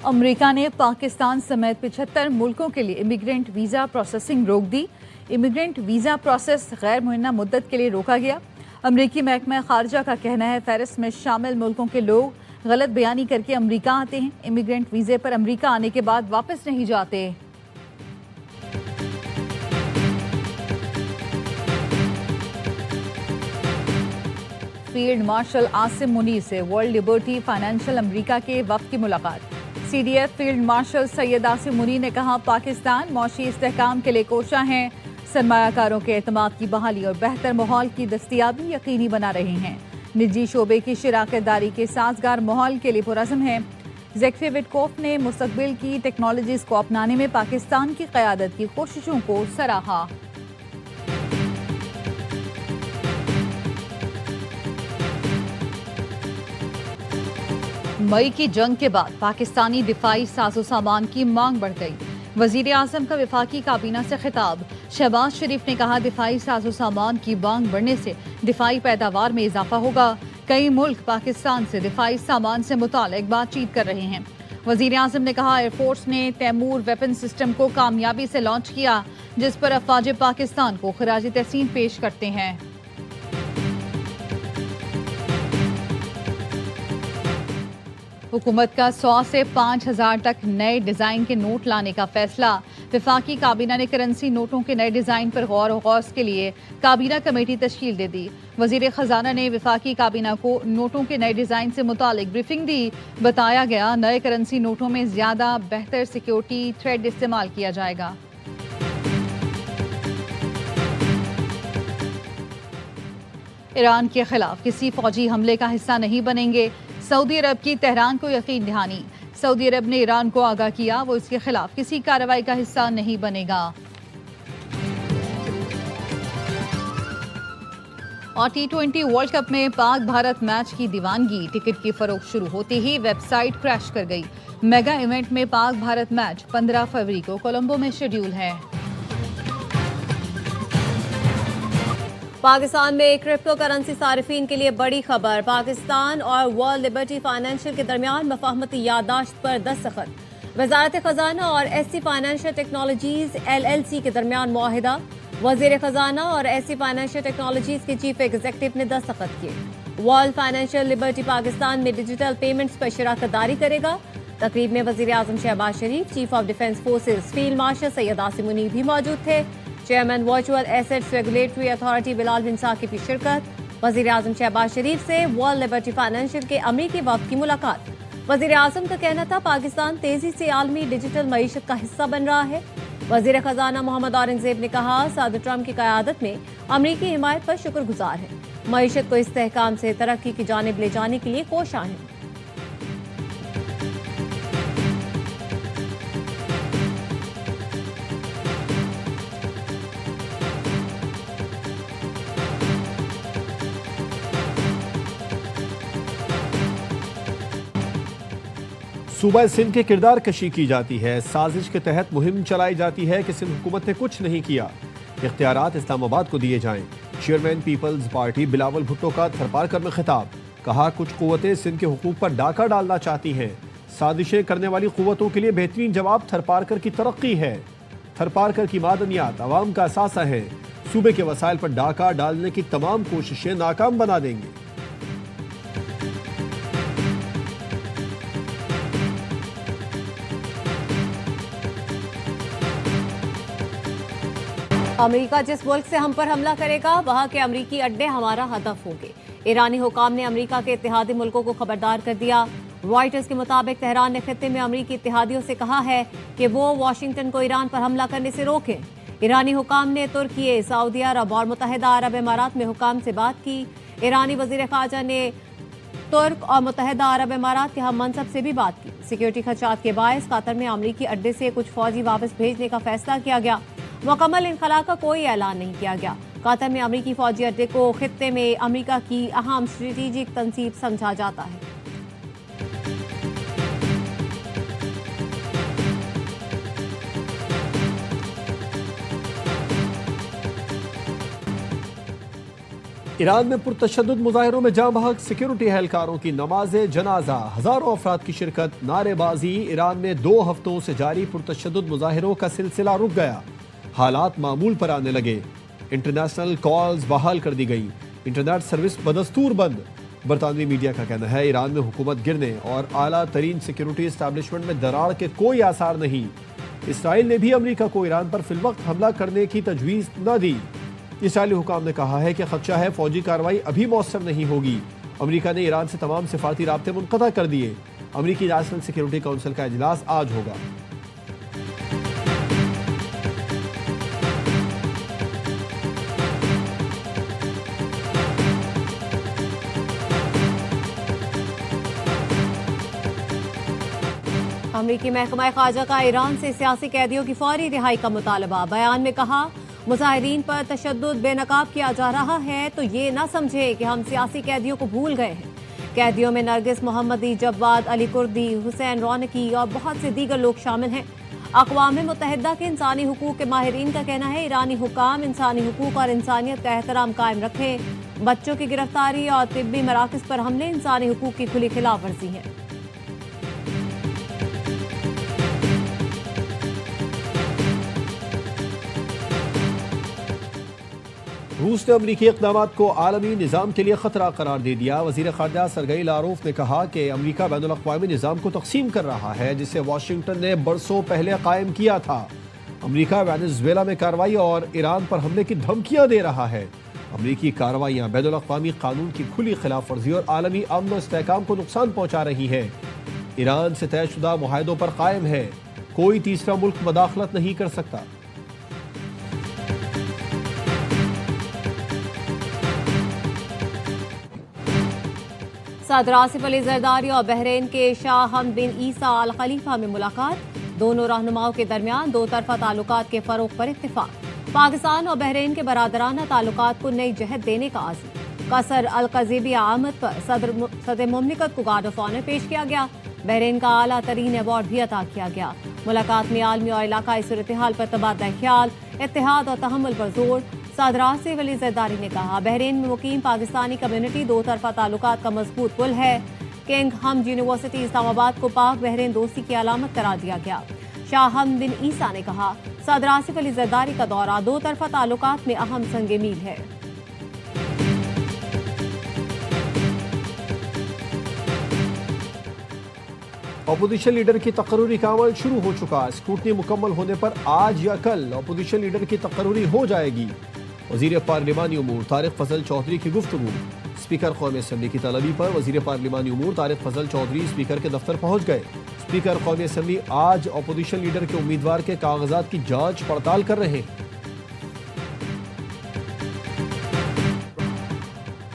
America ने पाकिस्तान समेत 75 मुल्कों के लिए इमिग्रेंट वीज़ा प्रोसेसिंग रोक दी। इमिग्रेंट वीज़ा प्रोसेस गैर मुअय्यना मुद्दत के लिए रोका गया। अमरीकी महकमा खारजा का कहना है फहरिस्त में शामिल मुल्कों के लोग गलत बयानी करके अमरीका आते हैं, इमिग्रेंट वीज़े पर अमरीका आने के बाद वापस नहीं जाते। फील्ड मार्शल आसिम मुनीर से वर्ल्ड लिबर्टी फाइनेंशियल अमेरिका के वफ़द की मुलाकात। CDF field marshal Syed Asim Munir ने कहा पाकिस्तान मौशी इस्तेहकाम के लिए कोशा है, सरमायाकारों के एतमाद की बहाली और बेहतर माहौल की दस्तियाबी यकीनी बना रहे हैं। निजी शोबे की शिराकतदारी के साजगार माहौल के लिए पुरज़म है। ज़ेक्फी विटकोफ ने मुस्तक़बिल की टेक्नोलॉजीज़ को अपनाने में पाकिस्तान की क़यादत की कोशिशों को सराहा। मई की जंग के बाद पाकिस्तानी दिफाई साजो सामान की मांग बढ़ गई। वज़ीर आज़म का वफाकी काबीना से खिताब। शहबाज शरीफ ने कहा दिफाई साजो सामान की मांग बढ़ने से दिफाई पैदावार में इजाफा होगा। कई मुल्क पाकिस्तान से दिफाई सामान से मुतालिक बातचीत कर रहे हैं। वज़ीर आज़म ने कहा एयरफोर्स ने तैमूर वेपन सिस्टम को कामयाबी से लॉन्च किया, जिस पर अफवाज पाकिस्तान को खराज तहसीन पेश करते हैं। हुकूमत का 100 से 5000 तक नए डिज़ाइन के नोट लाने का फैसला। वफाकी काबीना ने करेंसी नोटों के नए डिज़ाइन पर गौर व गौस के लिए काबीना कमेटी तश्कील दे दी। वज़ीर ख़जाना ने वफाकी काबीना को नोटों के नए डिज़ाइन से मुतालिक ब्रीफिंग दी। बताया गया नए करेंसी नोटों में ज़्यादा बेहतर सिक्योरिटी थ्रेड इस्तेमाल किया जाएगा। ईरान के खिलाफ किसी फौजी हमले का हिस्सा नहीं बनेंगे। सऊदी अरब की तेहरान को यकीन दहानी। सऊदी अरब ने ईरान को आगाह किया वो इसके खिलाफ किसी कार्रवाई का हिस्सा नहीं बनेगा। और T20 वर्ल्ड कप में पाक भारत मैच की दीवानगी। टिकट की फरोख्त शुरू होते ही वेबसाइट क्रैश कर गई। मेगा इवेंट में पाक भारत मैच 15 फरवरी को कोलंबो में शेड्यूल है। पाकिस्तान में क्रिप्टो करेंसी सारिफीन के लिए बड़ी खबर। पाकिस्तान और वर्ल्ड लिबर्टी फाइनेंशियल के दरमियान मफाहमती याददाश्त पर दस्तखत। वजारत खजाना और SC फाइनेंशियल टेक्नोलॉजीज LLC के दरमियान मुआहिदा। वजीर खजाना और SC फाइनेंशियल टेक्नोलॉजीज के चीफ एग्जीक्यूटिव ने दस्तखत किए। वर्ल्ड फाइनेंशियल लिबर्टी पाकिस्तान में डिजिटल पेमेंट्स पर शराकतदारी करेगा। तकरीब में वजीर आजम Shehbaz Sharif, chief of defence forces field marshal Syed Asim Munir भी मौजूद थे। Chairman virtual assets regulatory authority Bilal bin Saqib की भी शिरकत। वज़ीर आज़म शहबाज शरीफ से वर्ल्ड लिबर्टी फाइनेंशियल के अमरीकी वफ़द की मुलाकात। वज़ीर आज़म का कहना था पाकिस्तान तेजी से आलमी डिजिटल मईशत का हिस्सा बन रहा है। वज़ीर ख़जाना मोहम्मद औरंगज़ेब ने कहा सदर ट्रंप की क़यादत में अमरीकी हिमायत पर शुक्रगुजार है। मईशत को इस्तेहकाम से तरक्की की जानिब ले जाने के लिए कोशां हैं। सूबा सिंध के किरदार कशी की जाती है। साजिश के तहत मुहिम चलाई जाती है कि सिंध हुकूमत ने कुछ नहीं किया, इख्तियारात इस्लामाबाद को दिए जाएं। Chairman peoples party Bilawal Bhutto का थरपारकर में खिताब। कहा कुछ कुव्वतें सिंध के हुकूक पर डाका डालना चाहती हैं। साजिशें करने वाली कुव्वतों के लिए बेहतरीन जवाब थरपारकर की तरक्की है। थरपारकर की मादनियात अवाम का असासा है। सूबे के वसाइल पर डाका डालने की तमाम कोशिशें नाकाम बना देंगे। अमेरिका जिस मुल्क से हम पर हमला करेगा वहां के अमरीकी अड्डे हमारा हदफ होंगे। ईरानी हुकाम ने अमेरिका के इत्तेहादी मुल्कों को खबरदार कर दिया। रॉयटर्स के मुताबिक तेहरान ने खित्ते में अमरीकी इत्तेहादियों से कहा है कि वो वाशिंगटन को ईरान पर हमला करने से रोकें। ईरानी हुकाम ने तुर्की, सऊदी अरब और मुत्तहिदा अरब इमारात में हुकाम से बात की। ईरानी वजीर ख़ारजा ने तुर्क और मुत्तहिदा अरब इमारात के हम मनसब से भी बात की। सिक्योरिटी खदशात के बायस कतर में अमरीकी अड्डे से कुछ फौजी वापस भेजने का फैसला किया गया। मुकम्मल इनखला का कोई ऐलान नहीं किया गया। कतर में अमरीकी फौजी अड्डे को खित्ते में अमरीका की अहम स्ट्रेटेजिक तंसीब समझा जाता है। ईरान में पुरतशद्दुद मुजाहिरों में जाँ बहक, सिक्योरिटी एहलकारों की नमाज जनाजा, हजारों अफराद की शिरकत, नारेबाजी। ईरान में 2 हफ्तों से जारी पुरतशद्दुद मुजाहिरों का सिलसिला रुक गया, हालात मामूल पर आने लगे। इंटरनेशनल कॉल्स बहाल कर दी गई, इंटरनेट सर्विस बदस्तूर बंद। बरतानवी मीडिया का कहना है ईरान में हुकूमत गिरने और आला तरीन सिक्योरिटी इस्टेब्लिशमेंट में दरार के कोई आसार नहीं। इसराइल ने भी अमेरिका को ईरान पर फिलवक्त हमला करने की तजवीज़ न दी। इसराइली हुकाम ने कहा है कि खदशा है फौजी कार्रवाई अभी मौसर नहीं होगी। अमेरिका ने ईरान से तमाम सिफारती राब्ते मुनक़ता कर दिए। अमेरिकी नेशनल सिक्योरिटी काउंसिल का इजलास आज होगा। अमरीकी महकमा खारजा का ईरान से सियासी कैदियों की फौरी रिहाई का मुतालबा। बयान में कहा, मुजाहिरीन पर तशद्दुद बेनकाब किया जा रहा है तो ये न समझे कि हम सियासी कैदियों को भूल गए हैं। कैदियों में नरगिस मोहम्मदी, जव्वाद अली कुर्दी, हुसैन रौनकी और बहुत से दीगर लोग शामिल हैं। अक़वाम मुत्तहिदा के इंसानी हुकूक के माहिरीन का कहना है ईरानी हुकाम इंसानी हुकूक और इंसानियत का एहतराम कायम रखें। बच्चों की गिरफ्तारी और तिब्बी मराकज़ पर हमले इंसानी हुकूक की खुली खिलाफ वर्जी है। रूस ने अमरीकी इक़दामात को आलमी निज़ाम के लिए ख़तरा करार दे दिया। वज़ीर ख़ारजा सरगई लारोफ ने कहा कि अमरीका बैनुल अक़वामी निज़ाम को तक़सीम कर रहा है जिसे वाशिंगटन ने बरसों पहले कायम किया था। अमरीका वेनेज़ुएला में कार्रवाई और ईरान पर हमले की धमकियाँ दे रहा है। अमरीकी कार्रवाइयाँ बैनुल अक़वामी कानून की खुली खिलाफ वर्जी और आलमी अमन और इस्तेहकाम को नुकसान पहुँचा रही है। ईरान से तयशुदा मुआहदों पर कायम है, कोई तीसरा मुल्क मदाखलत नहीं कर सकता। सदर आसिफ अली जरदारी और बहरीन के शाह हमद बिन ईसा अल खलीफा में मुलाकात। दोनों रहनुमाओं के दरमियान दो तरफा ताल्लुकात के फरोग पर इत्तिफाक। पाकिस्तान और बहरीन के बरादराना ताल्लुकात को नई जहत देने का आज़म। कसर अल कज़ीबी आमद पर सदर मुमलिकत को गार्ड ऑफ ऑनर पेश किया गया। बहरीन का आला तरीन अवार्ड भी अता किया गया। मुलाकात में आलमी और इलाकाई सूरत हाल पर तबादला ख्याल, इत्तेहाद और तहम्मुल पर जोर। सदर आसिफ अली जरदारी ने कहा, बहरीन में मुकीम पाकिस्तानी कम्युनिटी दो तरफा ताल्लुकात का मजबूत पुल है। किंग हमद यूनिवर्सिटी इस्लामाबाद को पाक बहरीन दोस्ती की अलामत करार दिया गया। शाह हमद बिन ईसा ने कहा, सदर आसिफ अली जरदारी का दौरा दो तरफा ताल्लुकात में अहम संगे मील है। अपोजिशन लीडर की तकर्रुरी का अमल शुरू हो चुका। स्क्रूटनी मुकम्मल होने पर आज या कल अपोजिशन लीडर की तकर्रुरी हो जाएगी। वज़ीर पार्लिमानी उमूर तारिक फजल चौधरी की गुफ्तगू। स्पीकर कौमी असम्बली की तलबी पर वज़ीर पार्लिमानी उमूर तारिक फजल चौधरी स्पीकर के दफ्तर पहुँच गए। स्पीकर कौमी असम्बली आज अपोजिशन लीडर के उम्मीदवार के कागजात की जाँच पड़ताल कर रहे हैं।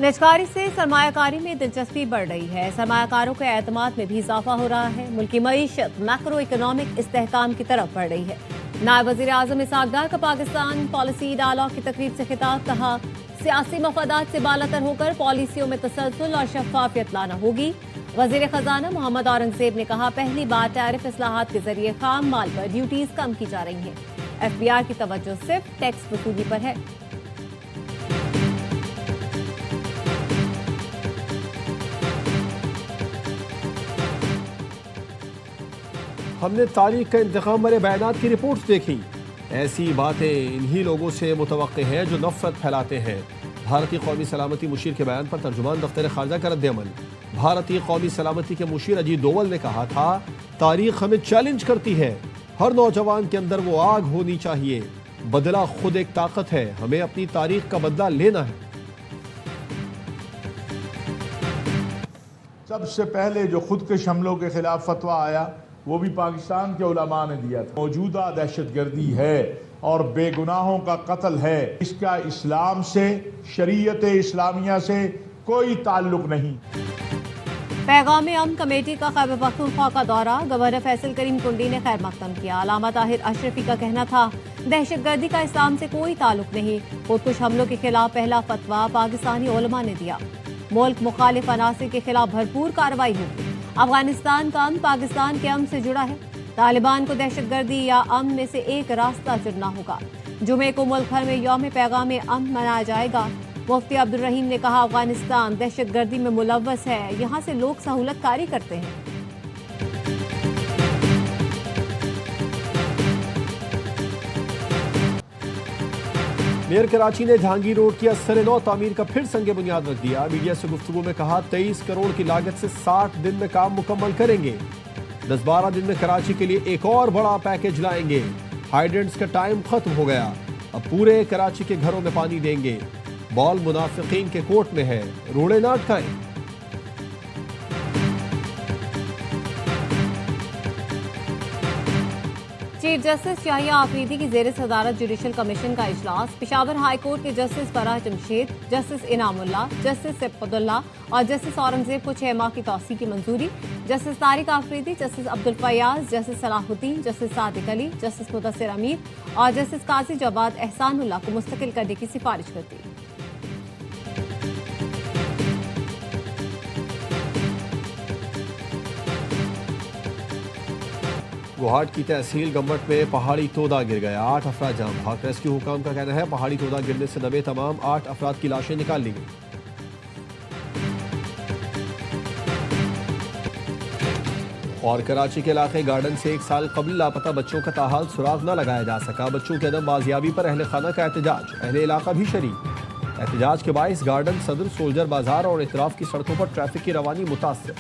निजकारी से सरमायाकारी में दिलचस्पी बढ़ रही है। सरमायाकारों के एतमाद में भी इजाफा हो रहा है। मुल्की मईशत मैक्रो इकोनॉमिक इस्तेहकाम की तरफ बढ़ रही है। नायब वज़ीर आज़म इसहाक़ डार का पाकिस्तान पॉलिसी डायलॉग की तकरीब से खिताब। कहा, सियासी मफादात से बालातर होकर पॉलिसियों में तसलसल और शफाफियत लाना होगी। वज़ीर ख़जाना मोहम्मद औरंगज़ेब ने कहा, पहली बार टैरिफ इस्लाहात के जरिए खाम माल पर ड्यूटीज कम की जा रही हैं। FBR की तवज्जो सिर्फ टैक्स वसूली पर है। हमने तारीख का इंतकाम वाले बयानात की रिपोर्ट्स देखी। ऐसी बातें इन्हीं लोगों से मुतवक्के हैं जो नफरत फैलाते हैं। भारतीय कौमी सलामती मुशीर के बयान पर तर्जुमान दफ्तर खारजा का रद्द-ए-अमल। भारतीय कौमी सलामती के मुशीर अजीत डोवल ने कहा था, तारीख हमें चैलेंज करती है। हर नौजवान के अंदर वो आग होनी चाहिए। बदला खुद एक ताकत है, हमें अपनी तारीख का बदला लेना है। सबसे पहले जो खुदकश हमलों के खिलाफ फतवा आया वो भी पाकिस्तान के उलमा ने दिया था। मौजूदा दहशतगर्दी है और बेगुनाहों का कत्ल है, इसका इस्लाम से, शरीयत इस्लामिया से कोई ताल्लुक नहीं। पैगाम अमन कमेटी का खैबर पख्तूनख्वा का दौरा। गवर्नर फैसल करीम कुंडी ने खैर मकदम किया। अलामा ताहिर अशरफी का कहना था, दहशतगर्दी का इस्लाम से कोई ताल्लुक नहीं। खुदकुश हमलों के खिलाफ पहला फतवा पाकिस्तानी उलमा ने दिया। मुल्क मुखालिफ अनासिर के खिलाफ भरपूर कार्रवाई होगी। अफगानिस्तान का अमन पाकिस्तान के अमन से जुड़ा है। तालिबान को दहशतगर्दी या अमन में से एक रास्ता चुनना होगा। जुमे को मुल्क भर में यौम पैगाम अमन मनाया जाएगा। मुफ्ती अब्दुल रहीम ने कहा, अफगानिस्तान दहशतगर्दी में मुलव्वस है, यहाँ से लोग सहूलतकारी करते हैं। मेयर कराची ने जहांगीर रोड की असर नौ तामीर का फिर संगे बुनियाद रख दिया। मीडिया से गुफ्तगू में कहा, 23 करोड़ की लागत से 60 दिन में काम मुकम्मल करेंगे। 10-12 दिन में कराची के लिए एक और बड़ा पैकेज लाएंगे। हाइड्रेंट्स का टाइम खत्म हो गया, अब पूरे कराची के घरों में पानी देंगे। बॉल मुनाफिकीन के कोर्ट में है, रोड़े ना अटकाएं। चीफ जस्टिस शाहिया आफरीदी की जेर सदारत जुडिशल कमीशन का इजलास। पेशावर हाई कोर्ट के justice Farah Jamshed, justice Inamullah, justice Sifatullah और जस्टिस औरंगजेब को 6 माह की तौसी की मंजूरी। Justice Tariq Afridi, justice Abdul Fayaz, justice Salahuddin, justice Sadiq Ali, justice Mudassir Amir और जस्टिस काजी जवाद एहसानुल्लाह को मुस्तकिल करने की सिफारिश करती। गुवाहाट की तहसील गम्बट में पहाड़ी तोदा गिर गया, 8 अफराद जाम भाग। रेस्क्यू हुकाम का कहना है, पहाड़ी तोदा गिरने से दबे तमाम 8 अफराद की लाशें निकाल ली गई। और कराची के इलाके गार्डन से 1 साल कबल लापता बच्चों का ताहाल सुराग न लगाया जा सका। बच्चों के अदम बाजियाबी पर अहले खाना का एहतजाज, अहले इलाका भी शरीक। एहतजाज के बाइस गार्डन, सदर, सोल्जर बाजार और इतराफ की सड़कों पर ट्रैफिक की रवानी मुतासर।